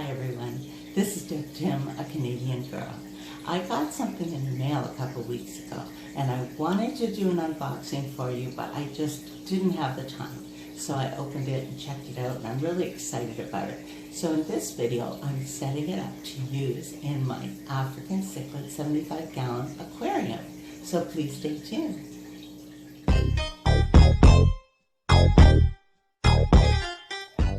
Hi everyone, this is Tim, a Canadian girl. I got something in the mail a couple weeks ago and I wanted to do an unboxing for you, but I just didn't have the time. So I opened it and checked it out and I'm really excited about it. So in this video, I'm setting it up to use in my African Cichlid 75-gallon aquarium. So please stay tuned.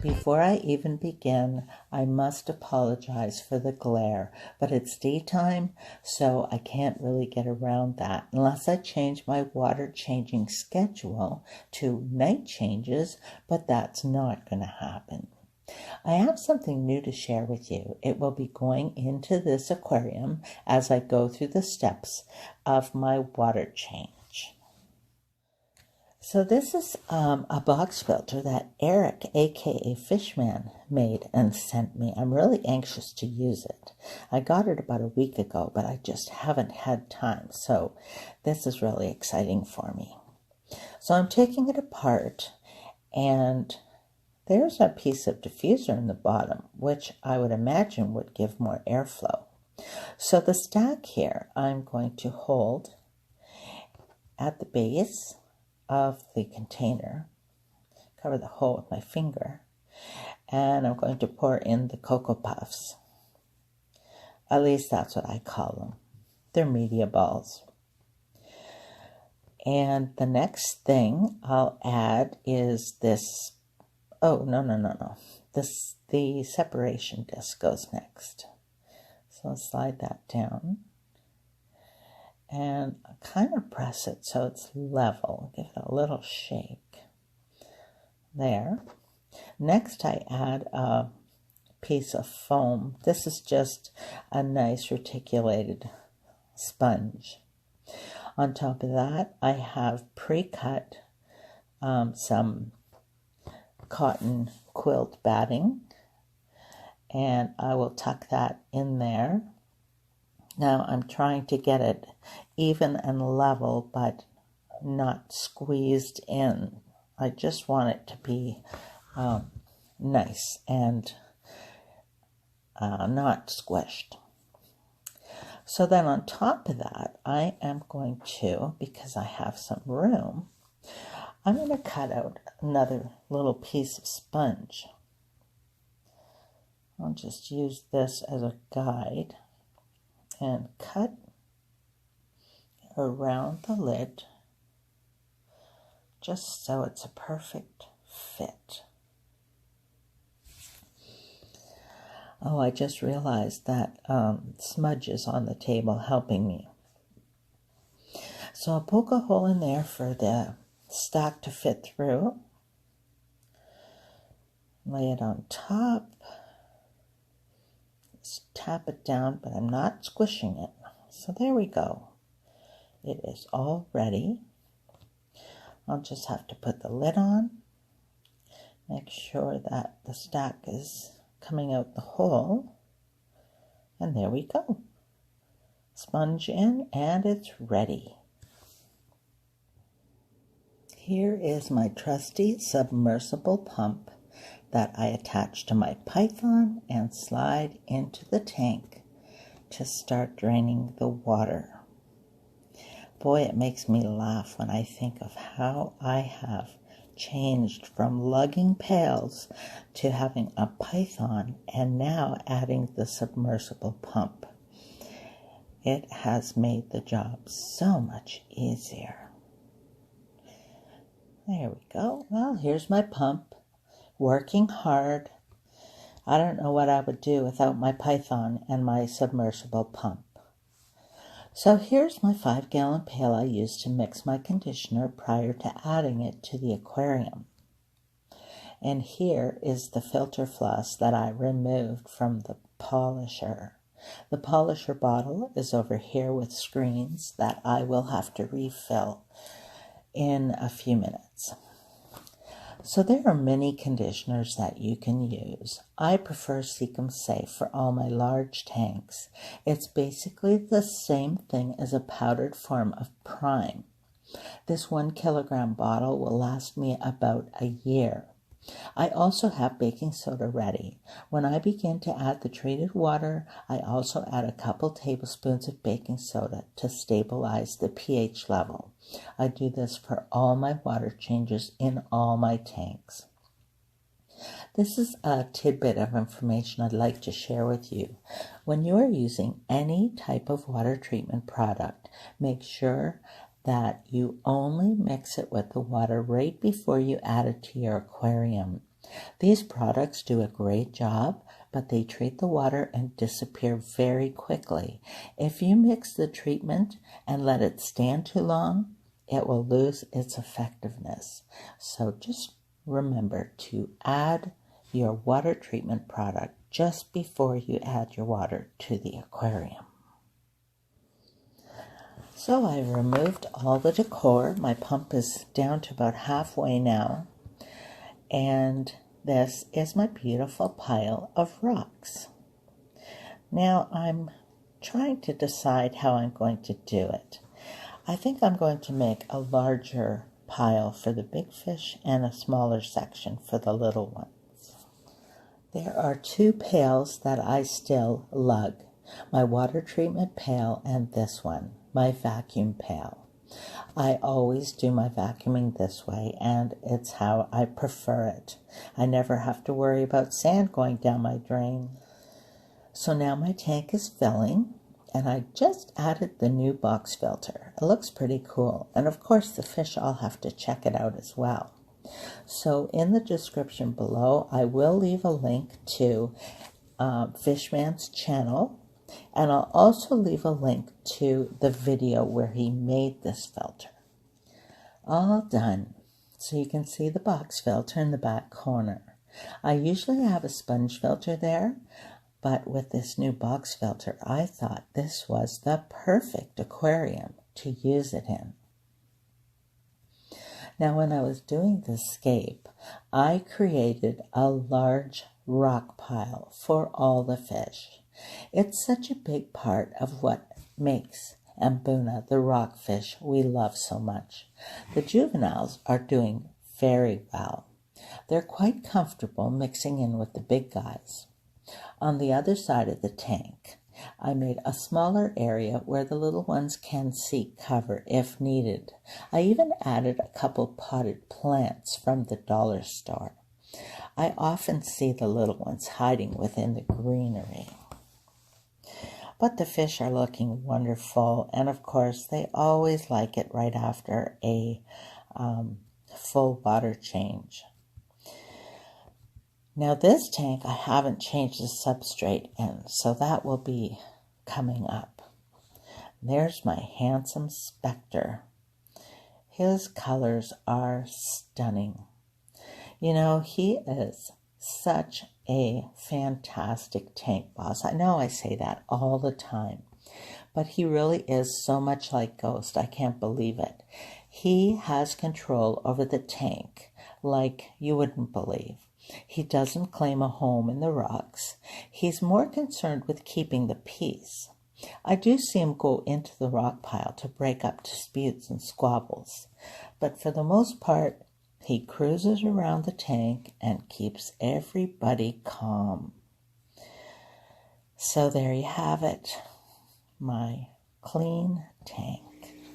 Before I even begin, I must apologize for the glare, but it's daytime, so I can't really get around that unless I change my water changing schedule to night changes, but that's not going to happen. I have something new to share with you. It will be going into this aquarium as I go through the steps of my water change. So this is a box filter that Eric, aka FISHMAN, made and sent me. I'm really anxious to use it. I got it about a week ago, but I just haven't had time. So this is really exciting for me. So I'm taking it apart, and there's a piece of diffuser in the bottom, which I would imagine would give more airflow. So the stack here, I'm going to hold at the base of the container, cover the hole with my finger, and I'm going to pour in the Cocoa Puffs. At least that's what I call them. They're media balls. And the next thing I'll add is this, the separation disc goes next. So I'll slide that down and kind of press it so it's level. Give it a little shake. There. Next I add a piece of foam. This is just a nice reticulated sponge. On top of that, I have pre-cut some cotton quilt batting, and I will tuck that in there. Now I'm trying to get it even and level, but not squeezed in. I just want it to be nice and not squished. So then on top of that, I am going to, because I have some room, I'm going to cut out another little piece of sponge. I'll just use this as a guide and cut around the lid just so it's a perfect fit. Oh, I just realized that smudge is on the table helping me. So I'll poke a hole in there for the stack to fit through. Lay it on top. Just tap it down, but I'm not squishing it. So there we go. It is all ready. I'll just have to put the lid on. Make sure that the stack is coming out the hole. And there we go. Sponge in, and it's ready. Here is my trusty submersible pump that I attach to my python and slide into the tank to start draining the water. Boy, it makes me laugh when I think of how I have changed from lugging pails to having a python and now adding the submersible pump. It has made the job so much easier. There we go. Well, here's my pump, working hard. I don't know what I would do without my python and my submersible pump. So here's my 5-gallon pail I used to mix my conditioner prior to adding it to the aquarium. And here is the filter floss that I removed from the polisher. The polisher bottle is over here with screens that I will have to refill in a few minutes. So there are many conditioners that you can use. I prefer Seekum Safe for all my large tanks. It's basically the same thing as a powdered form of Prime. This 1 kilogram bottle will last me about a year. I also have baking soda ready. When I begin to add the treated water, I also add a couple tablespoons of baking soda to stabilize the pH level. I do this for all my water changes in all my tanks. This is a tidbit of information I'd like to share with you. When you are using any type of water treatment product, make sure that you only mix it with the water right before you add it to your aquarium. These products do a great job, but they treat the water and disappear very quickly. If you mix the treatment and let it stand too long, it will lose its effectiveness. So just remember to add your water treatment product just before you add your water to the aquarium. So I removed all the decor. My pump is down to about halfway now. And this is my beautiful pile of rocks. Now I'm trying to decide how I'm going to do it. I think I'm going to make a larger pile for the big fish and a smaller section for the little ones. There are two pails that I still lug. My water treatment pail and this one, my vacuum pail. I always do my vacuuming this way, and it's how I prefer it. I never have to worry about sand going down my drain. So now my tank is filling, and I just added the new box filter. It looks pretty cool, and of course the fish all have to check it out as well. So in the description below, I will leave a link to FISHMAN's channel, and I'll also leave a link to the video where he made this filter. All done. So you can see the box filter in the back corner. I usually have a sponge filter there, but with this new box filter, I thought this was the perfect aquarium to use it in. Now, when I was doing the scape, I created a large rock pile for all the fish. It's such a big part of what makes Mbuna the rockfish we love so much. The juveniles are doing very well. They're quite comfortable mixing in with the big guys. On the other side of the tank, I made a smaller area where the little ones can seek cover if needed. I even added a couple potted plants from the dollar store. I often see the little ones hiding within the greenery. But the fish are looking wonderful, and of course they always like it right after a full water change. Now this tank, I haven't changed the substrate in, so that will be coming up. There's my handsome Spectre. His colors are stunning. You know, he is such a fantastic tank boss. I know I say that all the time, but he really is so much like Ghost. I can't believe it. He has control over the tank like you wouldn't believe. He doesn't claim a home in the rocks. He's more concerned with keeping the peace. I do see him go into the rock pile to break up disputes and squabbles, but for the most part, he cruises around the tank and keeps everybody calm. So there you have it, my clean tank.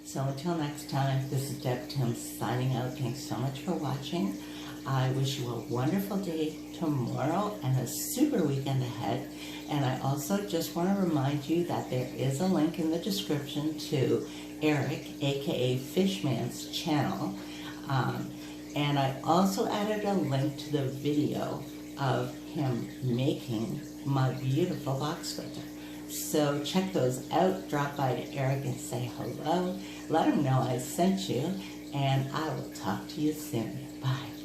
So until next time, this is Deb Tim signing out. Thanks so much for watching. I wish you a wonderful day tomorrow and a super weekend ahead. And I also just want to remind you that there is a link in the description to Eric, aka Fishman's channel. And I also added a link to the video of him making my beautiful box filter. So check those out. Drop by to Eric and say hello. Let him know I sent you. And I will talk to you soon. Bye.